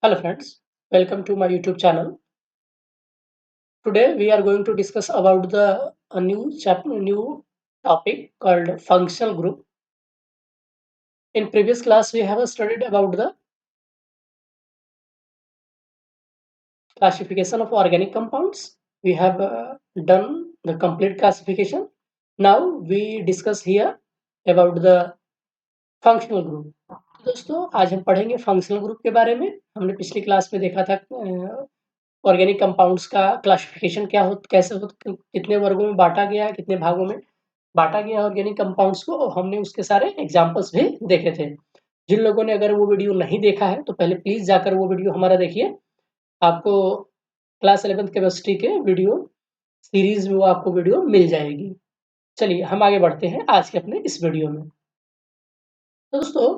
Hello friends, welcome to my YouTube channel. Today we are going to discuss about a new topic called functional group. In previous class we have studied about the classification of organic compounds. We have done the complete classification. Now we discuss here about the functional group. दोस्तों आज हम पढ़ेंगे functional group के बारे में। हमने पिछली class में देखा था ऑर्गेनिक कंपाउंड्स का क्लासिफिकेशन क्या हो कैसे हो कितने वर्गों में बांटा गया है, कितने भागों में बांटा गया है ऑर्गेनिक कंपाउंड्स को, और हमने उसके सारे एग्जांपल्स भी देखे थे। जिन लोगों ने अगर वो वीडियो नहीं देखा है तो पहले प्लीज जाकर वो वीडियो हमारा देखिए। आपको क्लास 11th केमिस्ट्री के वीडियो सीरीज में वो आपको वीडियो मिल जाएगी। चलिए हम आगे बढ़ते हैं आज के अपने इस वीडियो में। तो दोस्तों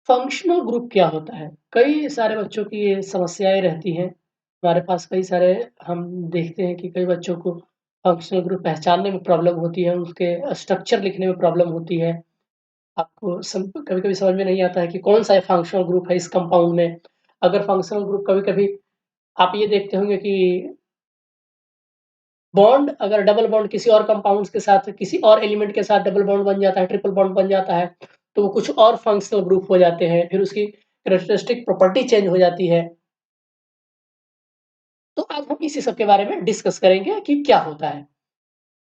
फंक्शनल ग्रुप क्या होता है? कई सारे बच्चों की ये समस्याएं रहती हैं। हमारे पास कई सारे हम देखते हैं कि कई बच्चों को फंक्शनल ग्रुप पहचानने में प्रॉब्लम होती है, उसके स्ट्रक्चर लिखने में प्रॉब्लम होती है। आपको कभी-कभी समझ में नहीं आता है कि कौन सा फंक्शनल ग्रुप है इस कंपाउंड में। अगर फंक्शनल ग्रुप कभी-कभी आप ये देखते होंगे कि बॉन्ड अगर डबल बॉन्ड किसी और कंपाउंड्स के साथ किसी और एलिमेंट के साथ डबल बॉन्ड बन जाता है, ट्रिपल बॉन्ड बन जाता है, तो वो कुछ और फंक्शनल ग्रुप हो जाते हैं। फिर उसकी कैरेक्टरिस्टिक प्रॉपर्टी चेंज हो जाती है। तो आज हम इसी सब के बारे में डिस्कस करेंगे कि क्या होता है।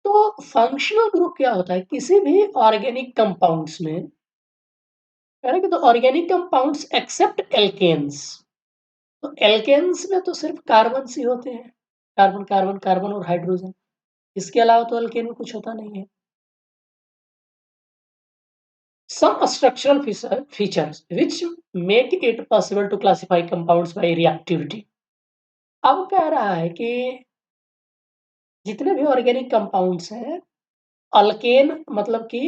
तो फंक्शनल ग्रुप क्या होता है? किसी भी ऑर्गेनिक कंपाउंड्स में कह रहे कि तो ऑर्गेनिक कंपाउंड्स एक्सेप्ट एल्केन्स। तो एल्केन्स में तो सिर्फ कार्बन ही होते हैं, कार्बन कार्बन कार्बन और हाइड्रोजन। इसके अलावा तो एल्केन में कुछ होता नहीं है। Some structural features which make it possible to classify compounds by reactivity। अब कह रहा है कि जितने भी ऑर्गेनिक कंपाउंड्स हैं, अल्केन मतलब कि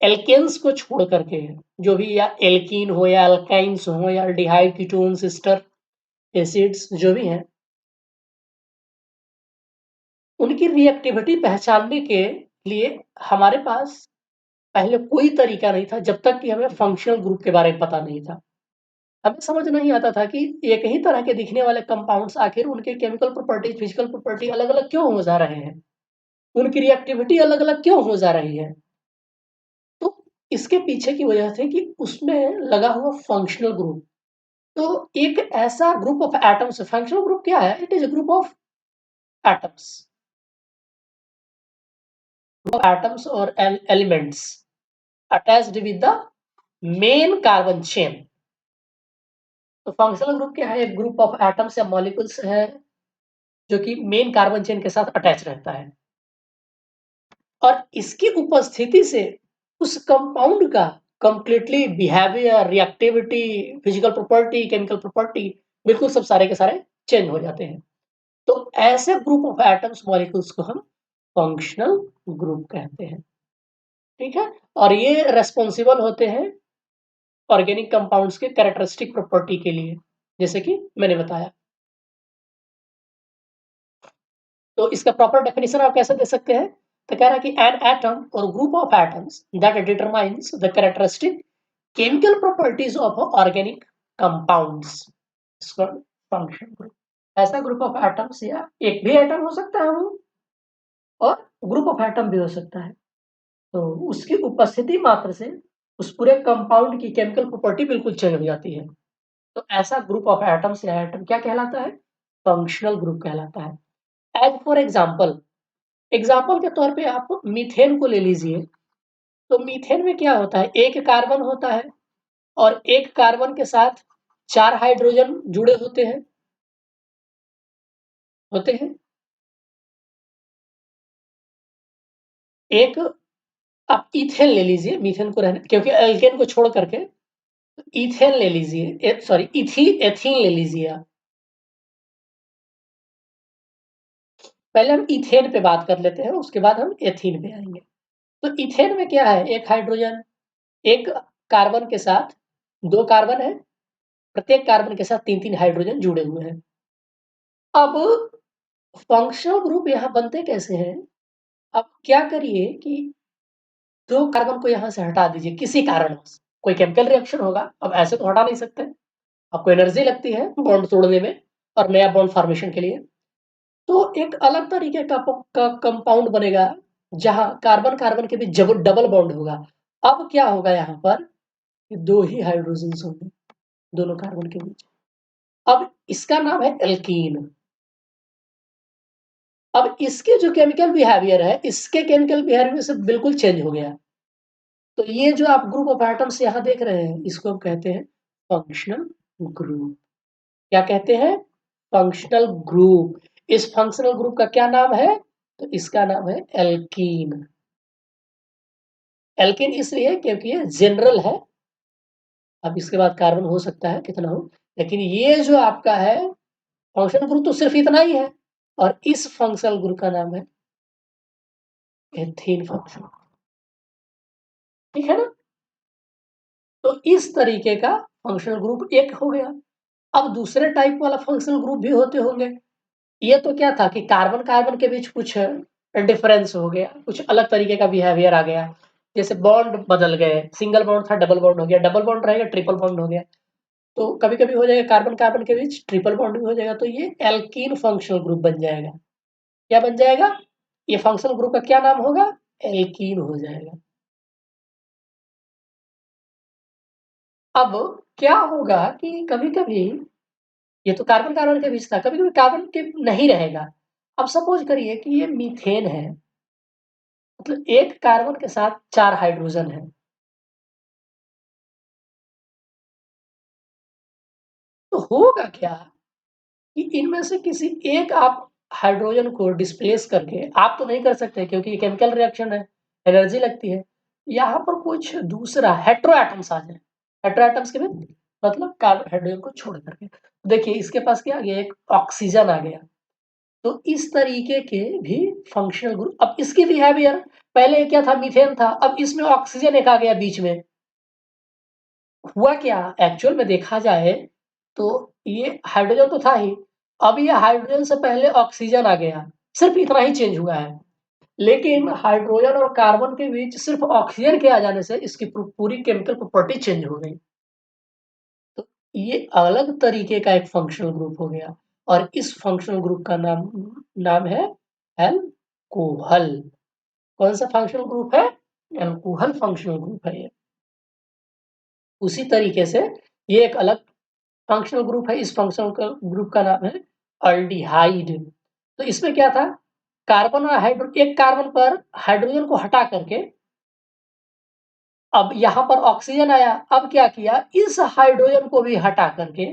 एल्केन्स को छोड़ करके जो भी या एल्कीन हो या अल्काइन्स हो या एल्डिहाइड कीटोन्स एस्टर एसिड्स जो भी हैं, उनकी रिएक्टिविटी पहचानने के लिए हमारे पास पहले कोई तरीका नहीं था, जब तक कि हमें फंक्शनल ग्रुप के बारे में पता नहीं था। हमें समझ नहीं आता था कि एक ही तरह के दिखने वाले कंपाउंड्स आखिर उनके केमिकल प्रॉपर्टी, फिजिकल प्रॉपर्टी अलग-अलग क्यों हो जा रहे हैं? उनकी रिएक्टिविटी अलग-अलग क्यों हो जा रही है? तो इसके पीछे की वजह थी कि उसमें लगा हुआ फंक्शनल ग्रुप। तो एक ऐसा group of atoms, functional group क्या है? It is a group of atoms, atoms और elements attached with the main carbon chain. तो फंक्शनल ग्रुप क्या है? एक ग्रुप ऑफ एटम्स या मॉलिक्यूल्स है जो कि मेन कार्बन चेन के साथ अटैच रहता है, और इसकी उपस्थिति से उस कंपाउंड का completely behaviour, reactivity, physical property, chemical property बिल्कुल सब सारे के सारे चेंज हो जाते हैं। तो ऐसे ग्रुप ऑफ एटम्स मॉलिक्यूल्स को हम फंक्शनल ग्रुप कहते हैं। ठीक है, और ये रेस्पॉन्सिबल होते हैं ऑर्गेनिक कंपाउंड्स के कैरेक्टरिस्टिक प्रॉपर्टी के लिए, जैसे कि मैंने बताया। तो इसका प्रॉपर डेफिनेशन आप कैसे दे सकते हैं? तो कह रहा है कि एन एटम और group of atoms that determines the characteristic chemical properties of organic compounds function group. ऐसा ग्रुप ऑफ एटम्स या एक भी एटम हो सकता है वो, और ग्रुप ऑफ एटम भी हो सकता है। तो उसकी उपस्थिति मात्र से उस पूरे कंपाउंड की केमिकल प्रॉपर्टी बिल्कुल चेंज हो जाती है। तो ऐसा ग्रुप ऑफ एटम्स या एटम क्या कहलाता है? फंक्शनल ग्रुप कहलाता है। एज फॉर एग्जाम्पल, एग्जाम्पल के तौर पे आप मीथेन को ले लीजिए। तो मीथेन में क्या होता है? एक कार्बन होता है और एक कार्बन के साथ 4 हाइड्रोजन जुड़े होते हैं। एक आप इथेन ले लीजिए, मीथेन को रहने क्योंकि एल्केन को छोड़ करके इथेन ले लीजिए, सॉरी एथीन ले लीजिए आप। पहले हम इथेन पे बात कर लेते हैं, उसके बाद हम एथीन पे आएंगे। तो इथेन में क्या है? एक हाइड्रोजन, एक कार्बन के साथ 2 कार्बन है, प्रत्येक कार्बन के साथ 3-3 हाइड्रोजन जुड़े हुए हैं। अब फंक्शनल ग्रुप यहाँ बनते कैसे हैं? अब क्या करिए कि 2 कार्बन को यहाँ से हटा दीजिए किसी कारणवश, कोई केमिकल रिएक्शन होगा, अब ऐसे तो हटा नहीं सकते। आपको एनर्जी लगती है बॉन्ड तोड़ने में और नया बॉन्ड फॉर्मेशन के लिए। तो एक अलग तरीके का कंपाउंड बनेगा जहां कार्बन कार्बन के बीच जब डबल बॉन्ड होगा। अब क्या होगा यहाँ पर, दो ही हाइड्रोजन होंगे दोनों कार्बन के बीच। अब इसका नाम है एल्कीन। अब इसके जो केमिकल बिहेवियर है, इसके केमिकल बिहेवियर से बिल्कुल चेंज हो गया। तो ये जो आप ग्रुप ऑफ एटम्स यहाँ देख रहे हैं, इसको हम कहते हैं फंक्शनल ग्रुप। क्या कहते हैं? Functional group. इस फंक्शनल ग्रुप का क्या नाम है? तो इसका नाम है एल्कीन। एल्कीन इसलिए क्योंकि ये जनरल है। अब इसके बाद कार्बन हो सकता है कितना हो, लेकिन ये जो आपका है फंक्शनल ग्रुप तो सिर्फ इतना ही है। और इस फंक्शनल ग्रुप का नाम है एथीन फंक्शन। ठीक है ना? तो इस तरीके का फंक्शनल ग्रुप एक हो गया। अब दूसरे टाइप वाला फंक्शनल ग्रुप भी होते होंगे। ये तो क्या था कि कार्बन कार्बन के बीच कुछ डिफरेंस हो गया, कुछ अलग तरीके का बिहेवियर आ गया। जैसे बॉन्ड बदल गए, सिंगल बॉन्ड था डबल बॉन्ड हो गया, डबल बॉन्ड रहेगा ट्रिपल बॉन्ड हो गया। तो कभी कभी हो जाएगा कार्बन कार्बन के बीच ट्रिपल बॉन्ड भी हो जाएगा, तो ये एल्कीन फंक्शनल ग्रुप बन जाएगा। क्या बन जाएगा? ये फंक्शनल ग्रुप का क्या नाम होगा? एल्कीन हो जाएगा। अब क्या होगा कि कभी कभी ये तो कार्बन कार्बन के बीच था, कभी कभी कार्बन के नहीं रहेगा। अब सपोज करिए कि ये मीथेन है, मतलब एक कार्बन के साथ 4 हाइड्रोजन है। तो होगा क्या कि इनमें से किसी एक आप हाइड्रोजन को डिस्प्लेस करके, आप तो नहीं कर सकते क्योंकि ये केमिकल रिएक्शन है, एनर्जी लगती है। यहाँ पर कुछ दूसरा हेटेरो एटम्स आ जाए। हेटेरो एटम्स के में मतलब कार्बन हाइड्रोजन को छोड़ करके। देखिए इसके पास क्या आ गया, एक ऑक्सीजन आ गया। तो इस तरीके के भी फंक्शनल ग्रुप। अब इसकी बिहेवियर, पहले क्या था, मीथेन था, अब इसमें ऑक्सीजन एक आ गया बीच में। हुआ क्या एक्चुअल में देखा जाए तो ये हाइड्रोजन तो था ही, अब ये हाइड्रोजन से पहले ऑक्सीजन आ गया, सिर्फ इतना ही चेंज हुआ है। लेकिन हाइड्रोजन और कार्बन के बीच सिर्फ ऑक्सीजन के आ जाने से इसकी पूरी केमिकल प्रॉपर्टी चेंज हो गई। तो ये अलग तरीके का एक फंक्शनल ग्रुप हो गया। और इस फंक्शनल ग्रुप का नाम नाम है एल्कोहल। कौन सा फंक्शनल ग्रुप है? एल्कोहल फंक्शनल ग्रुप है ये। उसी तरीके से ये एक अलग फंक्शनल ग्रुप है। इस फंक्शनल ग्रुप का नाम है अल्डिहाइड। तो इसमें क्या था, कार्बन और हाइड्रो, एक कार्बन पर हाइड्रोजन को हटा करके अब यहां पर ऑक्सीजन आया। अब क्या किया, इस हाइड्रोजन को भी हटा करके,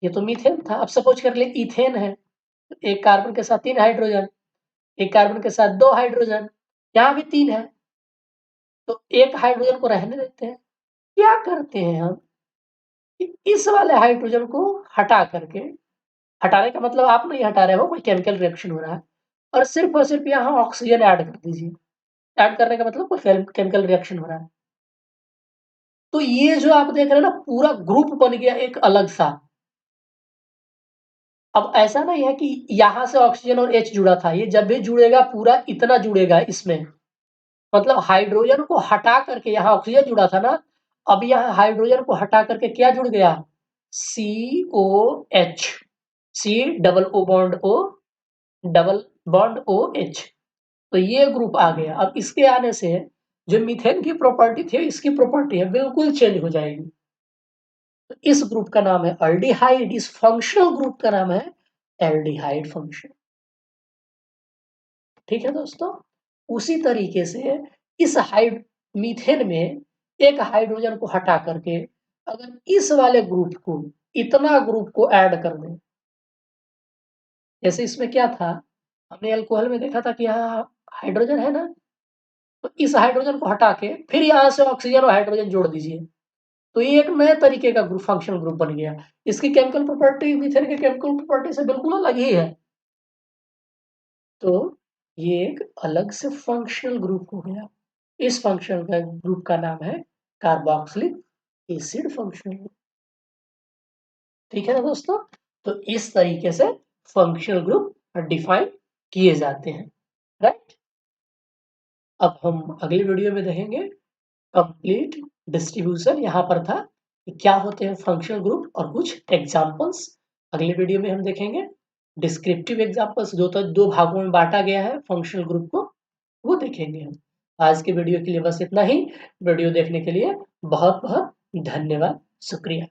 ये तो मीथेन था, अब सपोज कर ले इथेन है। एक कार्बन के साथ 3 हाइड्रोजन, एक कार्बन के साथ 2 हाइड्रोजन, यहां भी 3 है। तो एक हाइड्रोजन को रहने देते हैं। क्या करते हैं हम कि इस वाले हाइड्रोजन को हटा करके, हटाने का मतलब आप नहीं हटा रहे हो, कोई केमिकल रिएक्शन हो रहा है, और सिर्फ यहाँ ऑक्सीजन ऐड कर दीजिए। ऐड करने का मतलब कोई केमिकल रिएक्शन हो रहा है। तो ये जो आप देख रहे हैं ना, पूरा ग्रुप बन गया एक अलग सा। अब ऐसा नहीं है कि यहां से ऑक्सीजन और H जुड़ा था, ये जब भी जुड़ेगा पूरा इतना जुड़ेगा इसमें। मतलब हाइड्रोजन को हटा करके, यहाँ ऑक्सीजन जुड़ा था ना, अब यहाँ हाइड्रोजन को हटा करके क्या जुड़ गया, COH, C double O bond O, double bond OH। तो ये ग्रुप आ गया। अब इसके आने से जो मीथेन की प्रॉपर्टी थी, इसकी प्रॉपर्टी है बिल्कुल चेंज हो जाएगी। तो इस ग्रुप का नाम है अल्डिहाइड, इस फंक्शनल ग्रुप का नाम है एल्डिहाइड फंक्शन। ठीक है दोस्तों, उसी तरीके से इस हाइड मीथेन में एक हाइड्रोजन को हटा करके अगर इस वाले ग्रुप को, इतना ग्रुप को ऐड कर दें, जैसे इसमें क्या था, हमने अल्कोहल में देखा था कि यहाँ हाइड्रोजन है ना, तो इस हाइड्रोजन को हटा के फिर यहाँ से ऑक्सीजन और हाइड्रोजन जोड़ दीजिए, तो ये एक नए तरीके का ग्रुप, फंक्शनल ग्रुप बन गया। इसकी केमिकल प्रॉपर्टी मीथेन के केमिकल प्रॉपर्टी से बिल्कुल अलग ही है। तो ये एक अलग से फंक्शनल ग्रुप हो गया। इस फंक्शनल ग्रुप का नाम है कार्बोक्सिलिक एसिड फंक्शनल ग्रुप। ठीक है ना दोस्तों? तो इस तरीके से फंक्शनल ग्रुप डिफाइन किए जाते हैं, राइट। अब हम अगली वीडियो में देखेंगे कंप्लीट डिस्ट्रीब्यूशन। यहाँ पर था कि क्या होते हैं फंक्शनल ग्रुप और कुछ एग्जाम्पल्स अगले वीडियो में हम देखेंगे। डिस्क्रिप्टिव एग्जाम्पल्स दो भागों में बांटा गया है फंक्शनल ग्रुप को, वो देखेंगे हम। आज के वीडियो के लिए बस इतना ही। वीडियो देखने के लिए बहुत बहुत धन्यवाद, शुक्रिया।